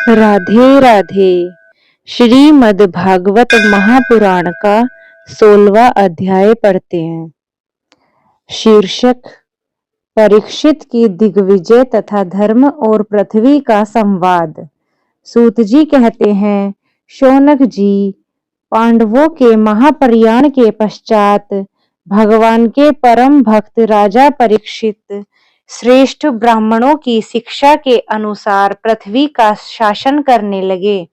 राधे राधे। श्रीमद् भागवत महापुराण का 16वां अध्याय पढ़ते हैं। शीर्षक परीक्षित की दिग्विजय तथा धर्म और पृथ्वी का संवाद। सूत जी कहते हैं, शौनक जी, पांडवों के महाप्रयाण के पश्चात भगवान के परम भक्त राजा परीक्षित श्रेष्ठ ब्राह्मणों की शिक्षा के अनुसार पृथ्वी का शासन करने लगे।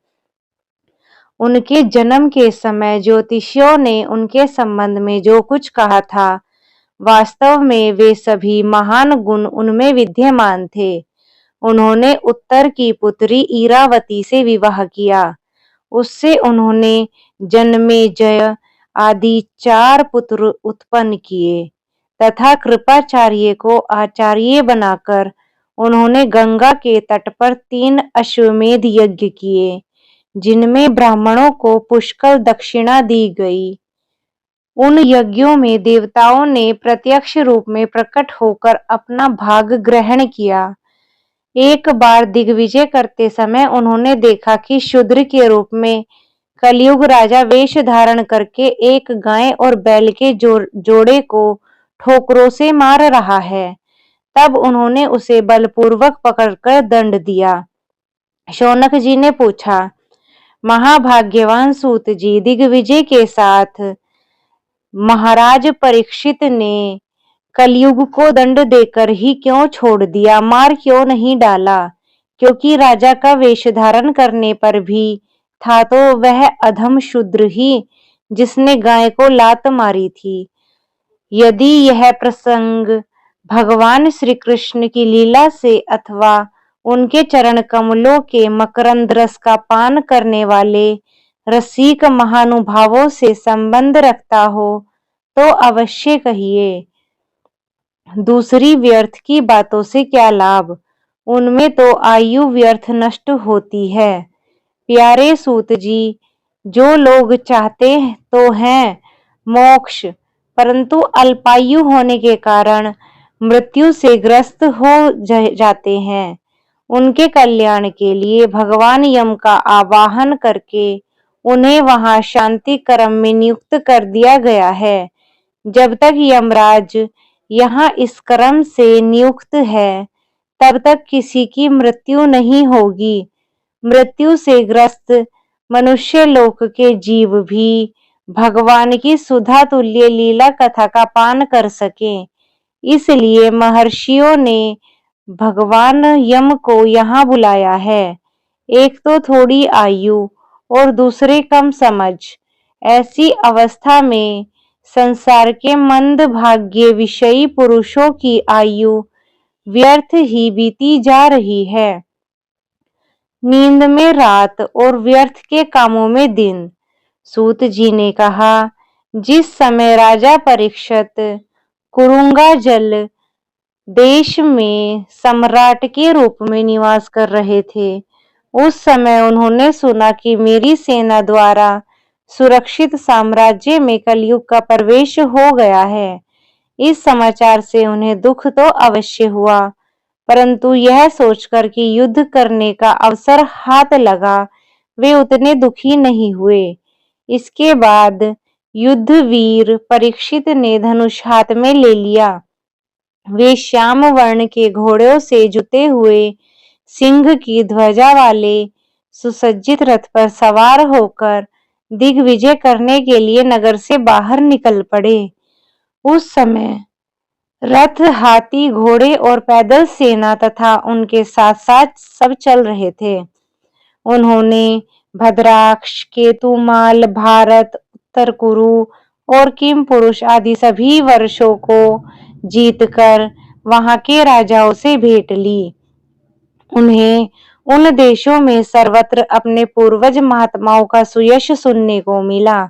उनके जन्म के समय ज्योतिषियों ने उनके संबंध में जो कुछ कहा था, वास्तव में वे सभी महान गुण उनमें विद्यमान थे। उन्होंने उत्तर की पुत्री इरावती से विवाह किया। उससे उन्होंने जन्मेजय आदि 4 पुत्र उत्पन्न किए तथा कृपाचार्य को आचार्य बनाकर उन्होंने गंगा के तट पर 3 अश्वमेध यज्ञ किए, जिनमें ब्राह्मणों को पुष्कल दक्षिणा दी गई। उन यज्ञों में देवताओं ने प्रत्यक्ष रूप में प्रकट होकर अपना भाग ग्रहण किया। एक बार दिग्विजय करते समय उन्होंने देखा कि शूद्र के रूप में कलयुग राजा वेश धारण करके एक गाय और बैल के जोड़े को ठोकरों से मार रहा है। तब उन्होंने उसे बलपूर्वक पकड़कर दंड दिया। शौनक जी ने पूछा, महाभाग्यवान सूत जी, दिग्विजय के साथ महाराज परीक्षित ने कलयुग को दंड देकर ही क्यों छोड़ दिया, मार क्यों नहीं डाला? क्योंकि राजा का वेश धारण करने पर भी था तो वह अधम शूद्र ही जिसने गाय को लात मारी थी। यदि यह प्रसंग भगवान श्री कृष्ण की लीला से अथवा उनके चरण कमलों के मकरंद रस का पान करने वाले रसिक महानुभावों से संबंध रखता हो तो अवश्य कहिए। दूसरी व्यर्थ की बातों से क्या लाभ, उनमें तो आयु व्यर्थ नष्ट होती है। प्यारे सूत जी, जो लोग चाहते तो हैं मोक्ष, परंतु अल्पायु होने के कारण मृत्यु से ग्रस्त हो जाते हैं, उनके कल्याण के लिए भगवान यम का आवाहन करके उन्हें वहां शांति क्रम में नियुक्त कर दिया गया है। जब तक यमराज यहाँ इस क्रम से नियुक्त है, तब तक किसी की मृत्यु नहीं होगी। मृत्यु से ग्रस्त मनुष्य लोक के जीव भी भगवान की सुधा तुल्य लीला कथा का पान कर सकें, इसलिए महर्षियों ने भगवान यम को यहाँ बुलाया है। एक तो थोड़ी आयु और दूसरे कम समझ, ऐसी अवस्था में संसार के मंद भाग्य विषयी पुरुषों की आयु व्यर्थ ही बीती जा रही है। नींद में रात और व्यर्थ के कामों में दिन। सूत जी ने कहा, जिस समय राजा परीक्षित कुरुंगा जल देश में सम्राट के रूप में निवास कर रहे थे, उस समय उन्होंने सुना कि मेरी सेना द्वारा सुरक्षित साम्राज्य में कलयुग का प्रवेश हो गया है। इस समाचार से उन्हें दुख तो अवश्य हुआ, परंतु यह सोचकर कि युद्ध करने का अवसर हाथ लगा, वे उतने दुखी नहीं हुए। इसके बाद युद्धवीर परीक्षित ने धनुष हाथ में ले लिया। वे श्याम वर्ण के घोड़ों से जुते हुए सिंह की ध्वजा वाले सुसज्जित रथ पर सवार होकर दिग्विजय करने के लिए नगर से बाहर निकल पड़े। उस समय रथ, हाथी, घोड़े और पैदल सेना तथा उनके साथ साथ सब चल रहे थे। उन्होंने भद्राक्ष, केतुमाल, भारत, उत्तर कुरु और किम पुरुष आदि सभी वर्षों को जीतकर वहां के राजाओं से भेंट ली। उन्हें उन देशों में सर्वत्र अपने पूर्वज महात्माओं का सुयश सुनने को मिला।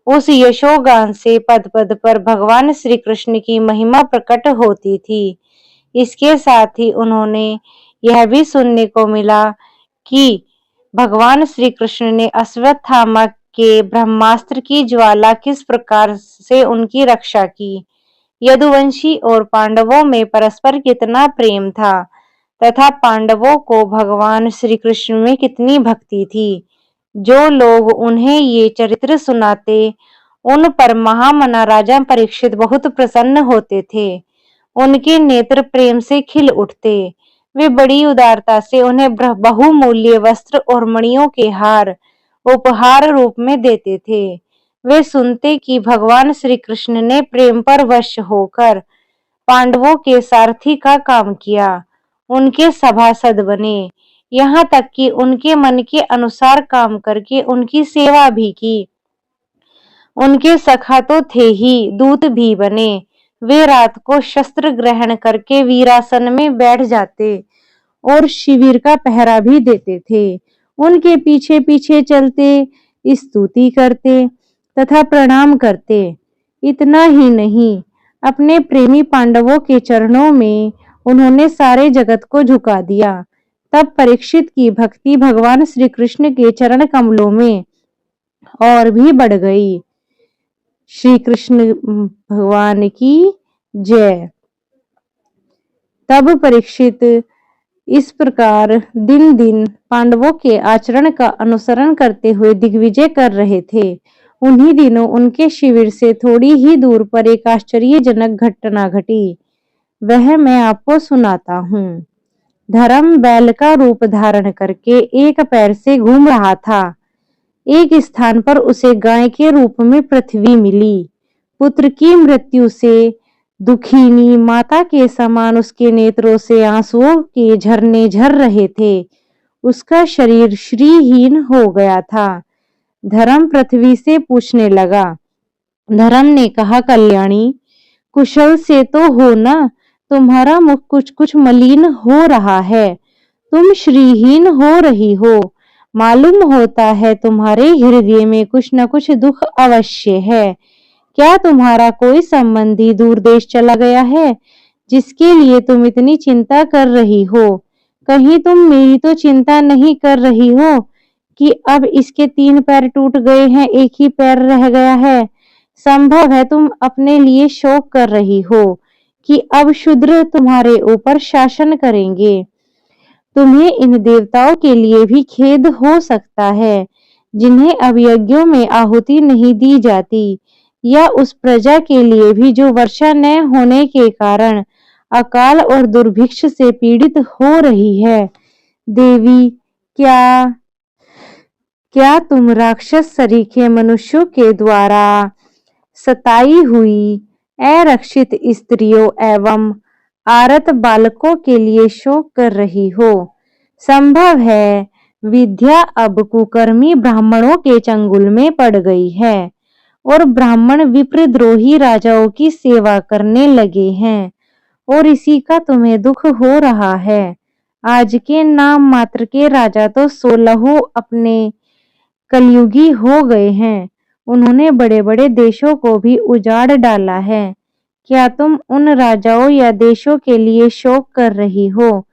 उस यशोगान से पद पद पर भगवान श्री कृष्ण की महिमा प्रकट होती थी। इसके साथ ही उन्होंने यह भी सुनने को मिला कि भगवान श्री कृष्ण ने अश्वत्थामा के ब्रह्मास्त्र की ज्वाला किस प्रकार से उनकी रक्षा की। यदुवंशी और पांडवों में परस्पर कितना प्रेम था तथा पांडवों को भगवान श्री कृष्ण में कितनी भक्ति थी। जो लोग उन्हें ये चरित्र सुनाते उन पर महामना राजा परीक्षित बहुत प्रसन्न होते थे। उनके नेत्र प्रेम से खिल उठते। वे बड़ी उदारता से उन्हें बहुमूल्य वस्त्र और मणियों के हार उपहार रूप में देते थे। वे सुनते कि भगवान श्री कृष्ण ने प्रेम पर वश होकर पांडवों के सारथी का काम किया, उनके सभासद बने, यहाँ तक कि उनके मन के अनुसार काम करके उनकी सेवा भी की। उनके सखा तो थे ही, दूत भी बने। वे रात को शस्त्र ग्रहण करके वीरासन में बैठ जाते और शिविर का पहरा भी देते थे। उनके पीछे पीछे चलते, स्तुति करते तथा प्रणाम करते। इतना ही नहीं, अपने प्रेमी पांडवों के चरणों में उन्होंने सारे जगत को झुका दिया। तब परीक्षित की भक्ति भगवान श्री कृष्ण के चरण कमलों में और भी बढ़ गई। श्री कृष्ण भगवान की जय। तब परीक्षित इस प्रकार दिन दिन पांडवों के आचरण का अनुसरण करते हुए दिग्विजय कर रहे थे। उन्हीं दिनों उनके शिविर से थोड़ी ही दूर पर एक आश्चर्यजनक घटना घटी। वह मैं आपको सुनाता हूँ। धर्म बैल का रूप धारण करके एक पैर से घूम रहा था। एक स्थान पर उसे गाय के रूप में पृथ्वी मिली। पुत्र की मृत्यु से दुखिनी माता के समान उसके नेत्रों से आंसुओं के झरने झर रहे थे। उसका शरीर श्रीहीन हो गया था। धर्म पृथ्वी से पूछने लगा। धर्म ने कहा, कल्याणी, कुशल से तो हो ना? तुम्हारा मुख कुछ कुछ मलिन हो रहा है। तुम श्रीहीन हो रही हो। मालूम होता है तुम्हारे हृदय में कुछ न कुछ दुख अवश्य है। क्या तुम्हारा कोई संबंधी दूर देश चला गया है जिसके लिए तुम इतनी चिंता कर रही हो? कहीं तुम मेरी तो चिंता नहीं कर रही हो कि अब इसके 3 पैर टूट गए हैं, एक ही पैर रह गया है? संभव है तुम अपने लिए शोक कर रही हो कि अब शूद्र तुम्हारे ऊपर शासन करेंगे। तुम्हें इन देवताओं के लिए भी खेद हो सकता है जिन्हें अब यज्ञों में आहुति नहीं दी जाती, या उस प्रजा के लिए भी जो वर्षा न होने के कारण अकाल और दुर्भिक्ष से पीड़ित हो रही है। देवी, क्या तुम राक्षस सरीखे मनुष्यों के द्वारा सताई हुई अरक्षित स्त्रियों एवं आरत बालकों के लिए शोक कर रही हो? संभव है विद्या अब कुकर्मी ब्राह्मणों के चंगुल में पड़ गई है और ब्राह्मण विप्रद्रोही राजाओं की सेवा करने लगे हैं, और इसी का तुम्हें दुख हो रहा है। आज के नाम मात्र के राजा तो 16 अपने कलयुगी हो गए हैं। उन्होंने बड़े बड़े देशों को भी उजाड़ डाला है। क्या तुम उन राजाओं या देशों के लिए शोक कर रही हो?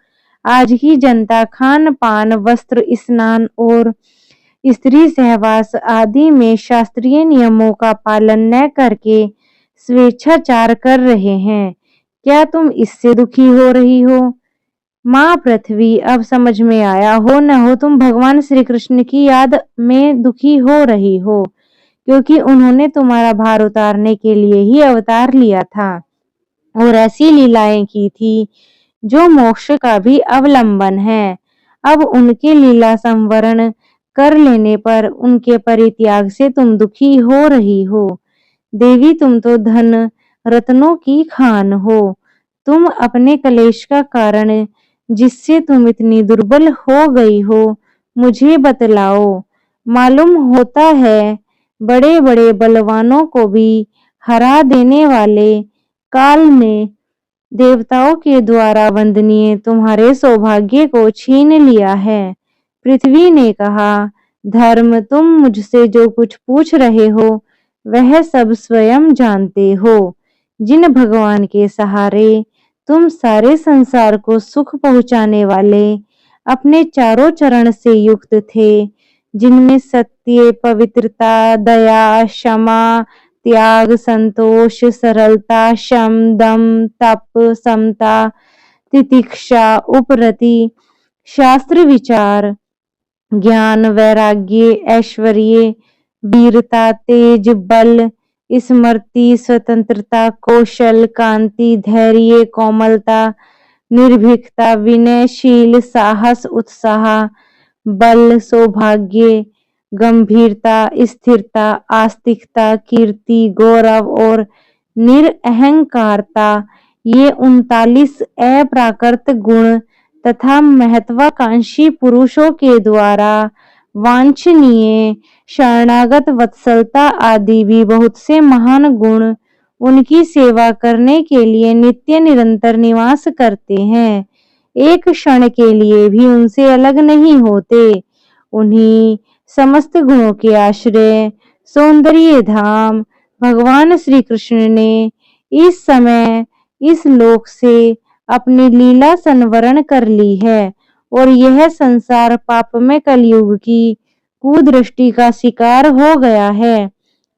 आज की जनता खान पान, वस्त्र, स्नान और स्त्री सहवास आदि में शास्त्रीय नियमों का पालन न करके स्वेच्छाचार कर रहे हैं। क्या तुम इससे दुखी हो रही हो? माँ पृथ्वी, अब समझ में आया हो न हो तुम भगवान श्री कृष्ण की याद में दुखी हो रही हो, क्योंकि उन्होंने तुम्हारा भार उतारने के लिए ही अवतार लिया था और ऐसी लीलाएं की थी जो मोक्ष का भी अवलंबन है। अब उनके लीला संवरण कर लेने पर उनके परित्याग से तुम दुखी हो रही हो। देवी, तुम तो धन रत्नों की खान हो। तुम अपने कलेश का कारण जिससे तुम इतनी दुर्बल हो गई हो मुझे बतलाओ। मालूम होता है बड़े बड़े बलवानों को भी हरा देने वाले काल ने देवताओं के द्वारा वंदनीय तुम्हारे सौभाग्य को छीन लिया है। पृथ्वी ने कहा, धर्म, तुम मुझसे जो कुछ पूछ रहे हो वह सब स्वयं जानते हो। जिन भगवान के सहारे तुम सारे संसार को सुख पहुंचाने वाले अपने चारों चरण से युक्त थे, जिनमें सत्य, पवित्रता, दया, क्षमा, त्याग, संतोष, सरलता, शम, दम, तप, समता, तितिक्षा, उपरति, शास्त्र विचार, ज्ञान, वैराग्य, ऐश्वर्य, वीरता, तेज, बल, स्मृति, स्वतंत्रता, कौशल, कांति, धैर्य, कोमलता, निर्भीकता, विनयशील, साहस, उत्साह, बल, सौभाग्य, गंभीरता, स्थिरता, आस्तिकता, कीर्ति, गौरव और निरअहंकारता, ये 39 अप्राकृत गुण तथा महत्वाकांक्षी पुरुषों के द्वारा वांछनीय शरणागत वत्सलता आदि भी बहुत से महान गुण उनकी सेवा करने के लिए नित्य निरंतर निवास करते हैं, एक क्षण के लिए भी उनसे अलग नहीं होते। उन्हीं समस्त गुणों के आश्रय सौंदर्य धाम भगवान श्री कृष्ण ने इस समय इस लोक से अपनी लीला संवरण कर ली है और यह संसार पापमय कलयुग की कुदृष्टि का शिकार हो गया है।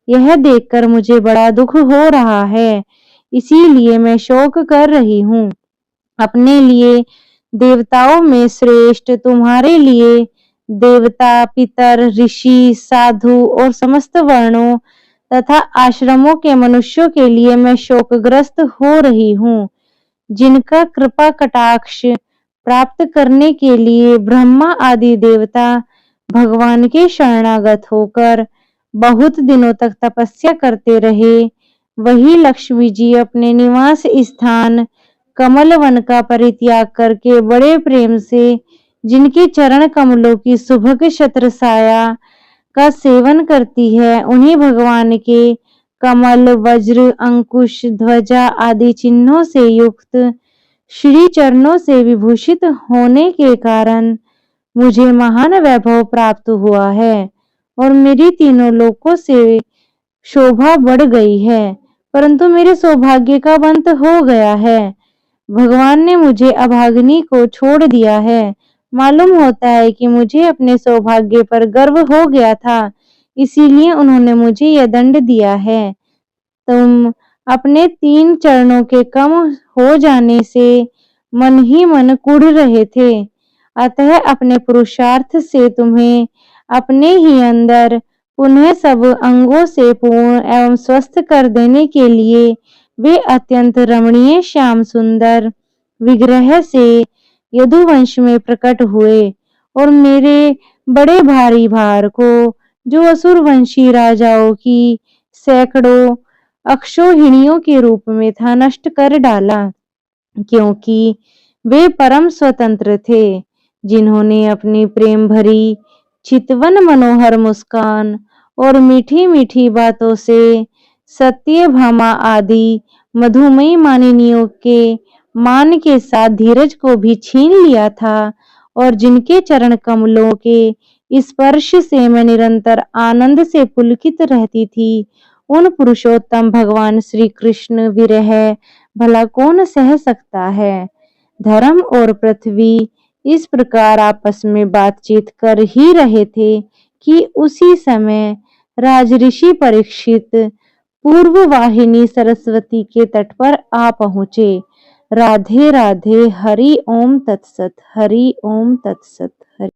यह देखकर मुझे बड़ा दुख हो रहा है, इसीलिए मैं शोक कर रही हूँ। अपने लिए देवताओं में श्रेष्ठ, तुम्हारे लिए देवता, पितर, ऋषि, साधु और समस्त वर्णों तथा आश्रमों के मनुष्यों के लिए मैं शोकग्रस्त हो रही हूँ, जिनका कृपा कटाक्ष प्राप्त करने के लिए ब्रह्मा आदि देवता भगवान के शरणागत होकर बहुत दिनों तक तपस्या करते रहे। वही लक्ष्मी जी अपने निवास स्थान कमल वन का परित्याग करके बड़े प्रेम से जिनके चरण कमलों की सुभग छत्र छाया का सेवन करती है, उन्हीं भगवान के कमल, वज्र, अंकुश, ध्वजा आदि चिन्हों से युक्त श्री चरणों से विभूषित होने के कारण मुझे महान वैभव प्राप्त हुआ है और मेरी तीनों लोकों से शोभा बढ़ गई है, परंतु मेरे सौभाग्य का अंत हो गया है। भगवान ने मुझे अभागिनी को छोड़ दिया है। मालूम होता है कि मुझे अपने सौभाग्य पर गर्व हो गया था, इसीलिए उन्होंने मुझे यह दंड दिया है। तुम अपने 3 चरणों के कम हो जाने से मन ही मन कुढ़ रहे थे, अतः अपने पुरुषार्थ से तुम्हें अपने ही अंदर पुनः सब अंगों से पूर्ण एवं स्वस्थ कर देने के लिए वे अत्यंत रमणीय श्याम सुंदर विग्रह से यदुवंश में प्रकट हुए और मेरे बड़े भारी भार को, जो असुरवंशी राजाओं की सैकड़ों अक्षौहिणियों के रूप में था, नष्ट कर डाला, क्योंकि वे परम स्वतंत्र थे, जिन्होंने अपनी प्रेम भरी चितवन मनोहर मुस्कान और मीठी मीठी बातों से सत्यभामा आदि मधुमयी मानिनियों के मान के साथ धीरज को भी छीन लिया था और जिनके चरण कमलों के स्पर्श से मैं निरंतर आनंद से पुलकित रहती थी, उन पुरुषोत्तम भगवान श्री कृष्ण विरह भला कौन सह सकता है। धर्म और पृथ्वी इस प्रकार आपस में बातचीत कर ही रहे थे कि उसी समय राजऋषि परीक्षित पूर्व वाहिनी सरस्वती के तट पर आ पहुंचे। राधे राधे, हरि ओम तत्सत, हरि ओम तत्सत, हरि।